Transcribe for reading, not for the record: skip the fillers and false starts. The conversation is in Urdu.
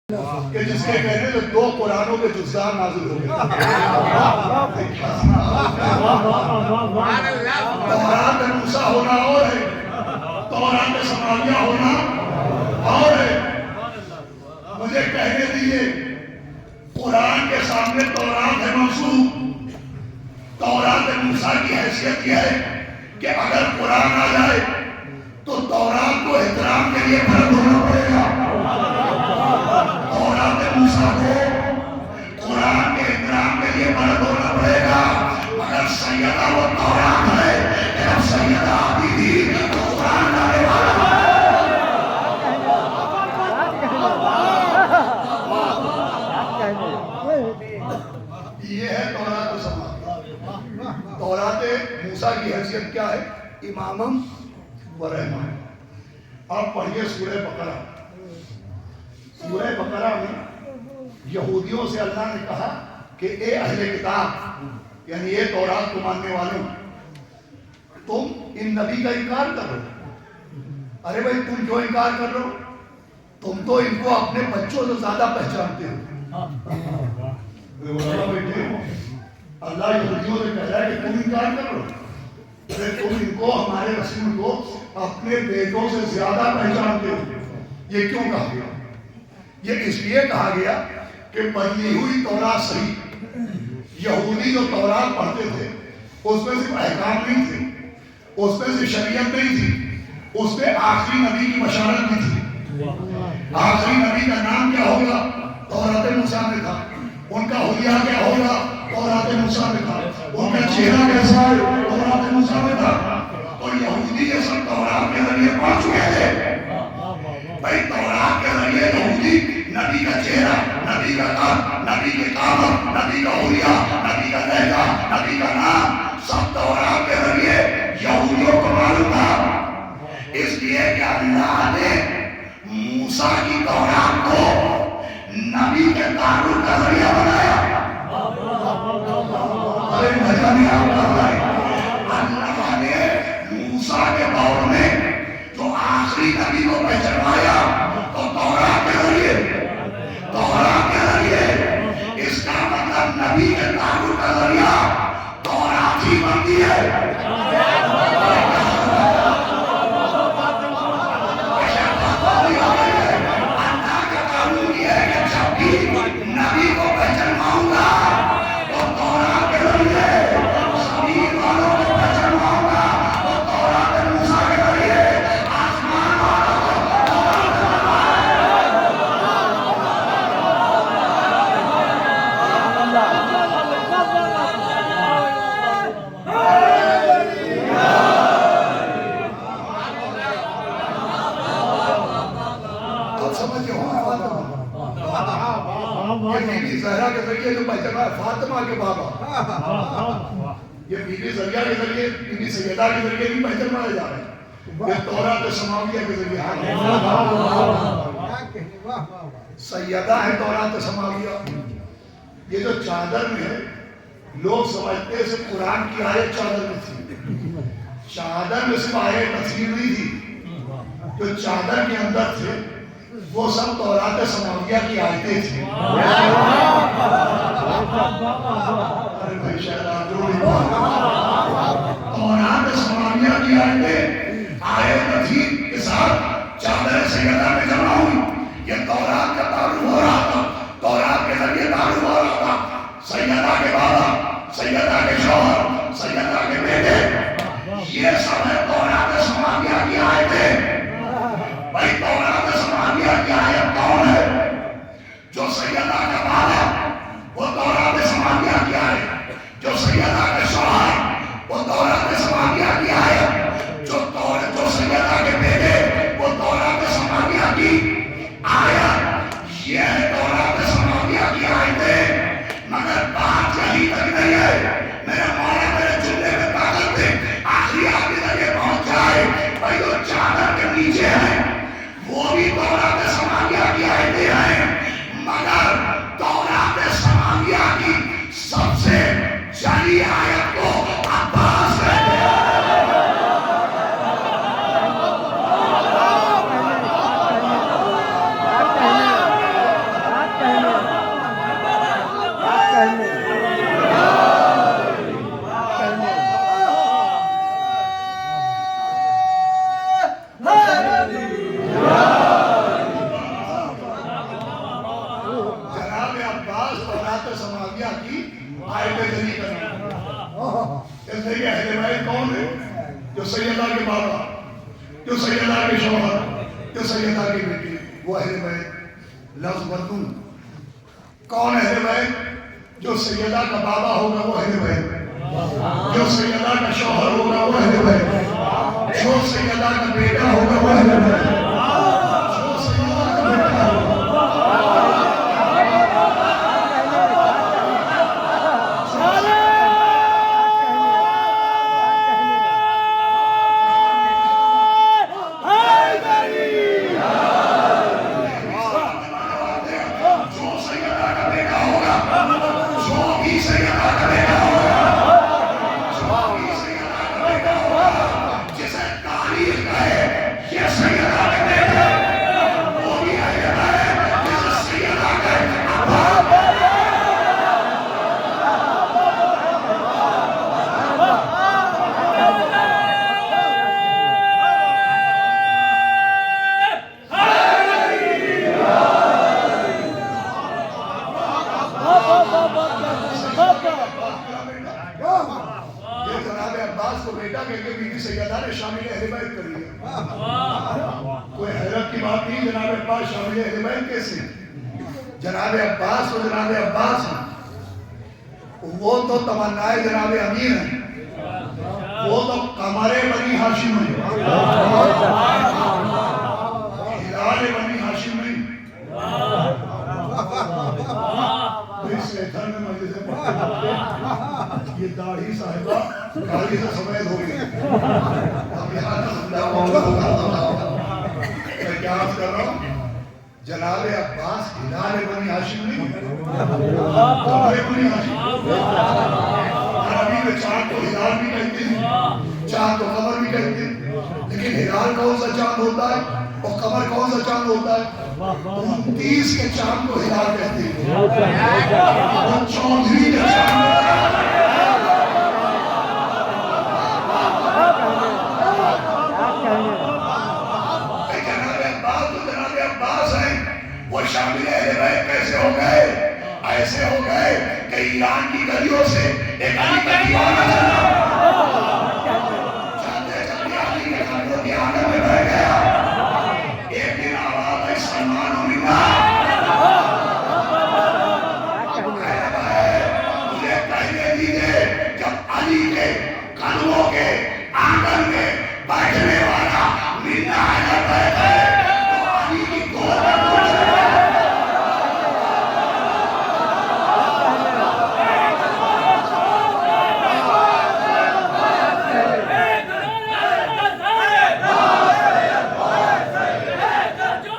کہ جس کے کہنے سے 2 قرآنوں کے جزدار نازل ہو گئے. تورات موسیٰ ہونا اور ہے، تورات سماویہ ہونا اور ہے. مجھے کہنے دیئے قرآن کے سامنے تورات ہے منسوخ. تورات موسیٰ کی حیثیت یہ ہے کہ اگر قرآن آ جائے تو تورات کو احترام کے لیے فرد ہونا پڑے گا. تورات موسیٰ کو قرآن کے احترام کے لیے فرد ہونا پڑے گا. مگر سیدہ وہ تورات ہے کہ اب سیدہ آتی تھی تو قرآن لانے والا یہ ہے تورات و سماویہ. تورات موسیٰ کی حیثیت کیا ہے؟ امامم و رحمہ. آپ پڑھیے سورہ بقرہ. سورہ بقرہ میں یہودیوں سے اللہ نے کہا کہ اے اہل کتاب، یعنی یہ تورات کو ماننے والوں، تم ان نبی کا انکار کر رہے ہو. ارے بھائی تم کیوں انکار کر رہے ہو؟ تم تو ان کو اپنے بچوں سے زیادہ پہچانتے ہو. اللہ یہودیوں سے کہہ رہا ہے کہ تم انکار کر رہے ہو. ارے تم ان کو، ہمارے رسول کو اپنے بیٹوں سے زیادہ پہچانتے ہو. یہ کیوں کہا گیا؟ یہ اس لیے کہا گیا کہ بدلی ہوئی تورات صحیح. یہودی جو تورات پڑھتے تھے اس میں صرف احکام نہیں تھے، اس میں صرف شریعت نہیں تھی، اس میں آخری نبی کی بشارت بھی تھی. آخری نبی کا نام کیا ہوگا؟ تورات موسیٰ میں تھا. ان کا حلیہ کیا ہوگا؟ تورات موسیٰ میں تھا. ان کا چہرہ کیسا ہے؟ تورات موسیٰ میں تھا. اور یہودی یہ سب تورات کے ذریعے پڑھ چکے تھے. بھائی تورات کے ذریعے یہودی نبی کا چہرہ، نبی کا قد، نبی کے قامت، نبی کا حلیہ، نبی کا لہجہ، نبی کا نام، سب تورات کے ذریعے یہودیوں کو معلوم تھا. اس لیے کہ اللہ نے موسیٰ کی تورات کو نبی کے تعارف کا ذریعہ بنایا. ارے مزہ نہیں آتا ہے. اللہ نے موسیٰ کے دور میں جو آخری نبی کو پہچانوایا تو تورات کے ذریعے، تورات کے ذریعے. اس کا مطلب نبی کے تعارف کا ذریعہ تورات ہی بنتی ہے. نبی کو پہچانواؤں گا تو تورات کے ذریعے، زمین والوں کو پہچانواؤں گا تو تورات موسیٰ کے ذریعے، آسمان والوں کو اب سمجھے ہوں. یہ بی بی زہرا کے ذریعے جو پہچانا ہے فاطمہ کے بابا، یہ بی بی زہرا کے ذریعے، بی بی سیدہ کے ذریعے بھی پہچانائے جا رہے ہیں. یہ تورات سماویہ کے ذریعے سیدہ ہے تورات سماویہ. یہ جو چادر میں ہے، لوگ سمجھتے ہیں صرف قرآن کی آیت چادر میں تھی. چادر میں صرف آیت تفسیر نہیں تھی. جو چادر کے اندر تھے وہ سب تورات سماویہ کی آیتیں تھیں. تورات سماویہ کی آیتیں آیت تفسیر کے ساتھ چادر سیدہ میں جمع ہوئی. یہ تورات کا تعارف ہو رہا تھا، تورات کے ذریعے تعارف ہو رہا تھا. سیدہ کے بابا، سیدہ کے شوہر، سیدہ کے بیٹے، یہ سب ہے تورات سماویہ کی آیتیں. بھائی تورات سماویہ کی آیت کون ہے؟ جو سیدہ کا بابا وہ تورات سماویہ کی آیت، جو سیدہ کا شوہر وہ تورات سماویہ کی آیت، جو سیدہ کے بیٹے وہ تورات سماویہ کی آیت. یہ ہے تورات سماویہ کی آیتیں. مگر بات یہی تک نہیں ہے. میرے مولا میرے جملے میں طاقت دے، آخری آدمی تک یہ پہنچ جائے. بھائی جو چادر کے نیچے ہے وہ بھی تورات سماویہ کی آیتیں ہیں. مگر تورات سماویہ کی سب سے جلی آیت کو عباس کہتے ہیں. عباس اولاد سماویہ کی آیت جری کرنا. اس لیے کہ اہل بیت کون ہے؟ جو سیدہ کے بابا، جو سیدہ کے شوہر، جو سیدہ کی بیٹی، وہ اہل بیت. لفظ بدلوں، کون اہل بیت؟ جو سیدہ کا بابا ہوگا وہ اہل بیت، جو سیدہ کا شوہر ہوگا وہ اہل بیت، جو سیدہ کا بیٹا ہوگا وہ اہل بیت. جناب عباس و جناب عباس ہیں، وہ تو تمنائے جناب امیر ہیں، وہ تو قمر بنی ہاشم ہیں، ہلال بنی ہاشم نہیں. اس لیتر میں مجلس پڑھتے یہ داڑھی صاحبہ داڑھی سے سمیت ہو گئی. اب یہاں میں کیا عرض کر رہا ہوں؟ جناب عباس ہلال بنی ہاشم نہیں، قمر بنی ہاشم. عربی میں چاند کو ہلال بھی کہتے ہیں، چاند کو قمر بھی کہتے ہیں، لیکن ہلال کون سا چاند ہوتا ہے اور قمر کون سا چاند ہوتا ہے؟ 29 کے چاند کو ہلال کہتے ہیں، اور 34 کے چاند وہ شامل اہل بیت کیسے ہو گئے؟ ایسے ہو گئے کہ ایران کی گلیوں سے ایک علی کا دیوانہ چلا، چلتے چلتے علی کے قبروں کے آنگن میں بیٹھ گیا. ایک دن آواز آئی سلمان و منا، مجھے پہلے دیجئے جب علی کے قدموں کے آنگن میں بیٹھنے والا منا ہے.